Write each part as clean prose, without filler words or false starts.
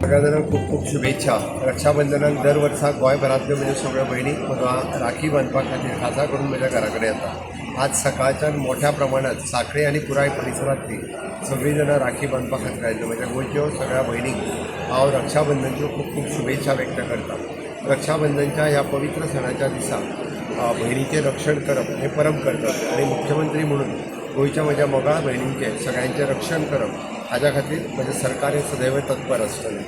सगळ्या जाणांक खूब खूब शुभेच्छा। रक्षाबंधनाक दर वर्सा गोंयभरांतल्यो म्हज्यो सगळ्यो भयणी म्हाका राखी बांदपा खातीर खासा करून म्हज्या घरा कडेन येता। आज सकाळच्यान मोठ्या प्रमाणात सांखळे आनी पुराय परिसरांतली सगळीं जाणां राखी बांदपा खातीर आयिल्ल्यो म्हज्या गोंयच्यो सगळ्या भयणींक हांव रक्षाबंधनाच्यो खूब खूब शुभेच्छा व्यक्त करता। रक्षाबंधनच्या ह्या पवित्र सणाच्या दिसा भयणीचें रक्षण करप हें परम कर्तव्य आनी मुख्यमंत्री म्हणून गोंयच्या म्हज्या मोगाळ भयणींचें सगळ्यांचें रक्षण करप हाज्या खातीर म्हजें सरकार हें सदैव तत्पर आसतलें।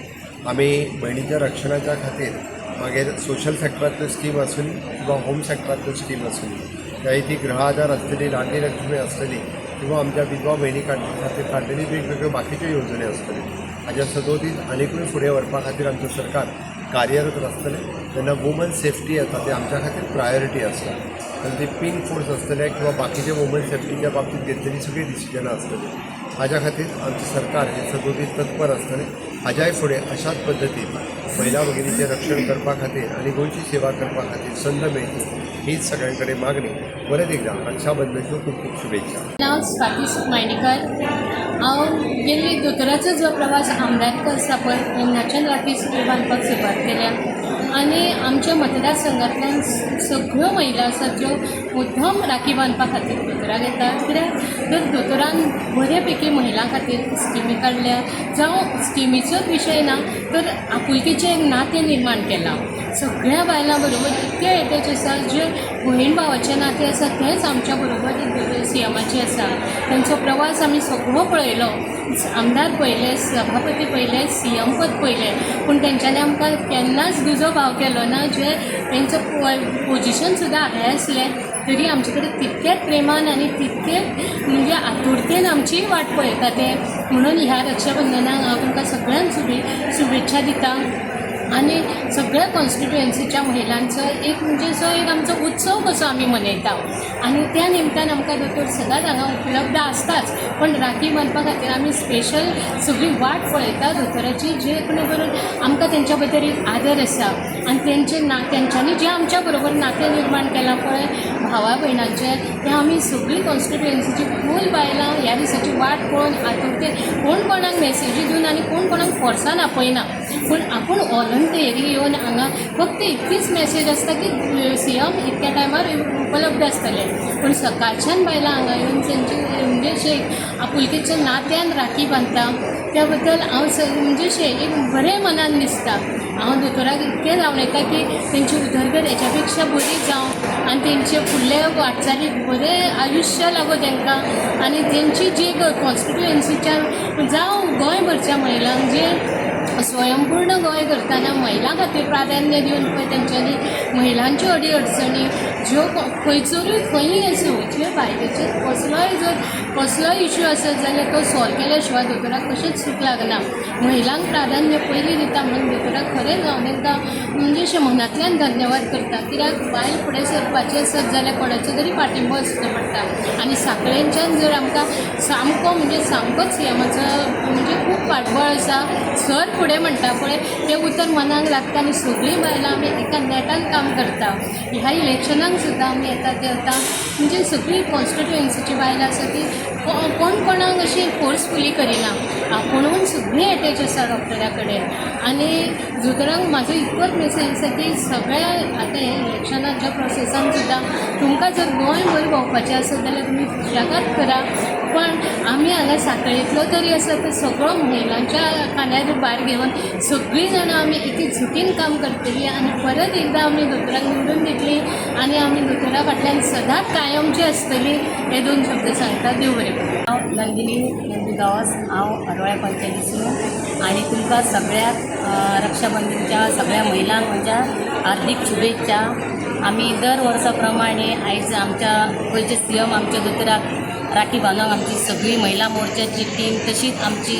आमी भयणीच्या रक्षणाच्या खातीर मागीर सोशल सॅक्टरांतल्यो स्कीम आसुनी किंवा होम सॅक्टरांतल्यो स्कीम आसुनी त्या ती गृह आधार आसतली, लाडली लक्ष्मी आसतली किंवा आमच्या विधवा भयणी खातीर काडिल्ली वेगवेगळ्यो बाकीच्यो येवजण्यो आसतल्यो। हाज्या सदोदीत आनीकूय फुडें व्हरपा खातीर आमचें सरकार कार्यरत आसतलें। तेन्ना वुमन सेफ्टी येता ती आमच्या खातीर प्रायोरिटी आसता। आनी ती पिंक फोर्स आसतले किंवा बाकीचे वुमन सेफ्टीच्या बाबतींत घेतलेली सगळीं डिसिजनां आसतलीं। हाज्या खातीर आमचें सरकार हें सदोदीत तत्पर आसतलें। हाज्याय फुडें अशाच पद्दतीन महिला भगिनीचें रक्षण करपा खातीर आनी गोंयची सेवा करपा खातीर संद मेळची हीच सगळ्यां कडेन मागणी। परत एकदां रक्षाबंधनाच्यो खूब खूब शुभेच्छा। नाव स्वाती सुकमायणीकर। हांव गेल्ली दोतोराचो जो प्रवास आमरातकर आसा पळय तेन्नाच्यान राखी बांदपाक सुरवात केल्या आनी आमच्या मतदारसंघांतल्यान सगळ्यो महिला आसात ज्यो मुद्दम राखी बांदपा खातीर दोतोराक येतात। कित्याक तर दोतोरान बरे पैकी महिलां खातीर स्किमी काडल्या जावं स्किमीचोच विशय ना तर आपुलकीचें एक नातें निर्माण केलां। सगळ्या बायलां बरोबर इतके एटॅच आसा जे भयण भावाचें नातें आसा तेंच आमच्या बरोबर सीएमाचें आसा। तांचो प्रवास आमी सगळो पळयलो, आमदार पळयले, सभापती पळयले, सीएम पद पळयलें, पूण तेंच्यांनी आमकां केन्नाच दुजो भाव केलो ना। जे तेंचो पोजिशन सुद्दां हाय आसलें तरी आमचे कडेन तितकेच प्रेमान आनी तितकेच म्हणजे आतुरतेन आमची वाट पळयता ते। म्हणून ह्या रक्षाबंधनाक हांव तुमकां सगळ्यांक शुभेच्छा दिता आनी सगळ्या कॉन्स्टिट्युएन्सीच्या महिलांचो एक म्हणजे जो एक आमचो उत्सव कसो आमी मनयता आनी त्या निमतान आमकां दोतोर सदांच हांगा उपलब्ध आसताच। पण राखी बांदपा खातीर आमी स्पेशल सगळी वाट पळयता दोतोराची जे करून आमकां तेंच्या बद्दल एक आदर आसा आनी तेंच्यांनी जें आमच्या बरोबर नातें निर्माण केलां पळय भावा भयणांचें तें आमी सगळी कॉन्स्टिट्युएन्सीची फूल बायलां ह्या दिसाची वाट पळोवन आतुरते कोण कोणाक मेसेजी दिवन आनी कोण कोणाक फोर्सान आपयना पूण आपूण व्हॉलंटियरी येवन हांगा फक्त इतकीच मेसेज आसता की सीएम इतक्या टायमार उपलब्ध आसतले पूण सकाळच्यान बायलां हांगा येवन तेंचे म्हणजे अशें आपुलकेच्या नात्यान राखी बांदता त्या बद्दल हांव म्हणजे अशें एक बरें मनान दिसता। हांव दोतोराक इतकें रावणयता की तेंची उदरगत हेच्या पेक्षा बरी जावं आनी तेंचे फुडले वाटचालीक बरें आयुश्य लागो तेंकां आनी तेंची जी कॉन्स्टिट्युएन्सीच्या जावं गोंयभरच्या महिलांक जे स्वयंपूर्ण गोंय करतना महिलां खातीर प्राधान्य दिवन पळय तेंच्यांनी महिलांच्यो अडी अडचणी ज्यो खंयचोरूय खंयी आसूं जे बायलेचेर कसलोय इश्यू आसत जाल्यार तो सॉल्व केल्या शिवाय दोतोराक कशेंच सूख लागना। महिलांक प्राधान्य पयलीं दिता म्हणून दोतोराक खरेंच हांव तांकां म्हणजे अशें मनांतल्यान धन्यवाद करता। कित्याक बायल फुडें सरपाचें आसत जाल्यार कोणाचो तरी पाठिंबो आसचो पडटा आनी सांखळेंच्यान जर आमकां सामकोच सीएमाचो म्हणजे खूब फाटबळ आसा सर फुडें म्हणटा पळय तें उतर मनाक लागता आनी सगळीं बायलां आमी एका नेटान काम करता। ह्या इलेक्शनाक सुद्दां आमी येता देंवता म्हणजे सगळीं कॉन्स्टिट्युएन्सीची बायलां आसा ती कोण कोणाक अशी फोर्सफुली करिना आपुणून सगळीं एटॅच आसा डॉक्टरा कडेन। आनी दोतोरांक म्हाजो इतकोच मेसेज आसा की सगळ्या आतां हे इलेक्शनाच्या प्रोसेसान सुद्दां तुमकां जर गोंयभर भोंवपाचें आसत जाल्यार तुमी सुशेगाद करा पण आमी हांगा सांखळेंतलो तरी आसा तो सगळो महिलांच्या खांद्यार भार घेवन सगळीं जाणां आमी एके झुटीन काम करतलीं आनी परत एकदां आमी दोतोराक निवडून दितलीं आनी आमी दोतोरा फाटल्यान सदांच कायमची आसतलीं हे दोन शब्द सांगता। देव बरें करूं। हांव नंदिनी गांवस हांव हरवळ्या पंचायतीसून आनी तुमकां सगळ्याक रक्षाबंधनच्या सगळ्या महिलांक म्हज्या हार्दिक शुभेच्छा। आमी दर वर्सा प्रमाणे आयज आमच्या गोंयचे सीएम आमच्या दोतोराक राखी बांदूंक आमची सगळी महिला मोर्चाची टीम तशीच आमची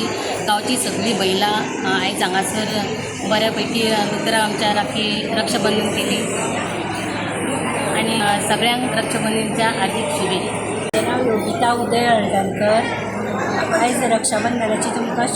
गांवची सगळी महिला आयज हांगासर बऱ्या पैकी दोतोराक आमच्या रक्षाबंधन केली आनी सगळ्यांक रक्षाबंधनच्या हार्दिक शुभेच्छा। नाव योगिता उदय हळदणकर। आयज रक्षाबंधनाची तुमकां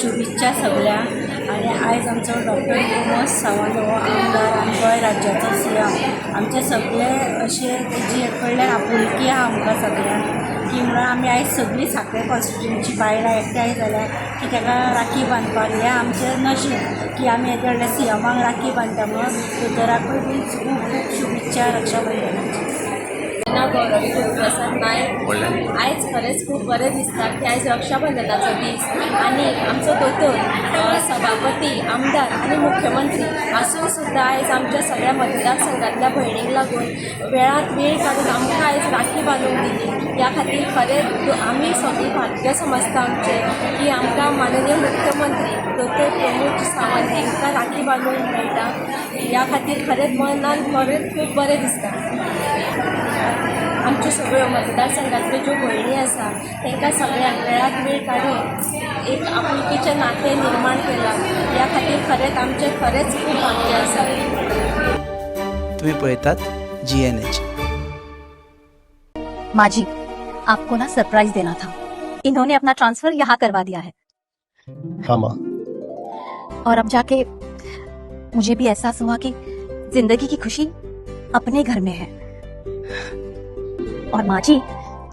शुभेच्छा सगळ्यांक आनी आयज आमचो डॉक्टर प्रमोद सावंत हो आमदार आनी गोंय राज्याचो सीएम आमचे सगळे अशे तेजे कडल्यान आपुलकी आहा आमकां सगळ्यांक की म्हणून आमी आयज सगळीं सांखळे कॉन्स्टिट्युएंसी बायलां एकठांय जाल्यार की ताका राखी बांदपाक हें आमचें नशीब की आमी हेजे व्हडल्या सीएमाक राखी बांदता म्हणून दोतोराकूय बीन खूब खूब शुभेच्छा रक्षाबंधनाची. नाव गौरवी प्रसाद नायक. आयज खरेंच खूब बरें दिसता की आयज रक्षाबंधनाचो दीस आनी आमचो दोतोर सभापती आमदार आनी मुख्यमंत्री आसून सुद्दां आयज आमच्या सगळ्या मतदारसंघातल्या भयणींक लागून वेळांत वेळ काडून आमकां आयज राखी बांदून दिली. ह्या खातीर खरेंच आमी सगळीं भाग्य समजता आमचे की आमकां माननीय मुख्यमंत्री दोतोर प्रमोद सावंत हांकां राखी बांदूंक मेळटा. ह्या खातीर खरेंच मनान खरेंच खूब बरें दिसता. आमच्यो सगळ्यो मतदारसंघातल्यो ज्यो भयणी आसा तांकां सगळ्यांक वेळांत वेळ काडून एक आपुलकीचें नातें निर्माण केलां. ह्या खातीर खरेंच आमचें खरेंच खूब भाग्य आसा. तुम्ही पळयतात GNH. माजी, आपको ना सरप्राइज देना था. इन्होंने अपना ट्रांसफर यहाँ करवा दिया है. हाँ माँ. और अब जाके मुझे भी एहसास हुआ कि जिंदगी की खुशी अपने घर में है. और माँ जी,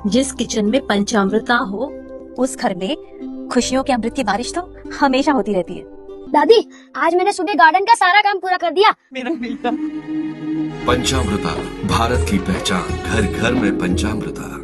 जिस किचन में पंचामृता हो उस घर में खुशियों के अमृत की बारिश तो हमेशा होती रहती है. दादी, आज मैंने सुबह गार्डन का सारा काम पूरा कर दिया. पंचामृता, भारत की पहचान, घर घर में पंचामृता.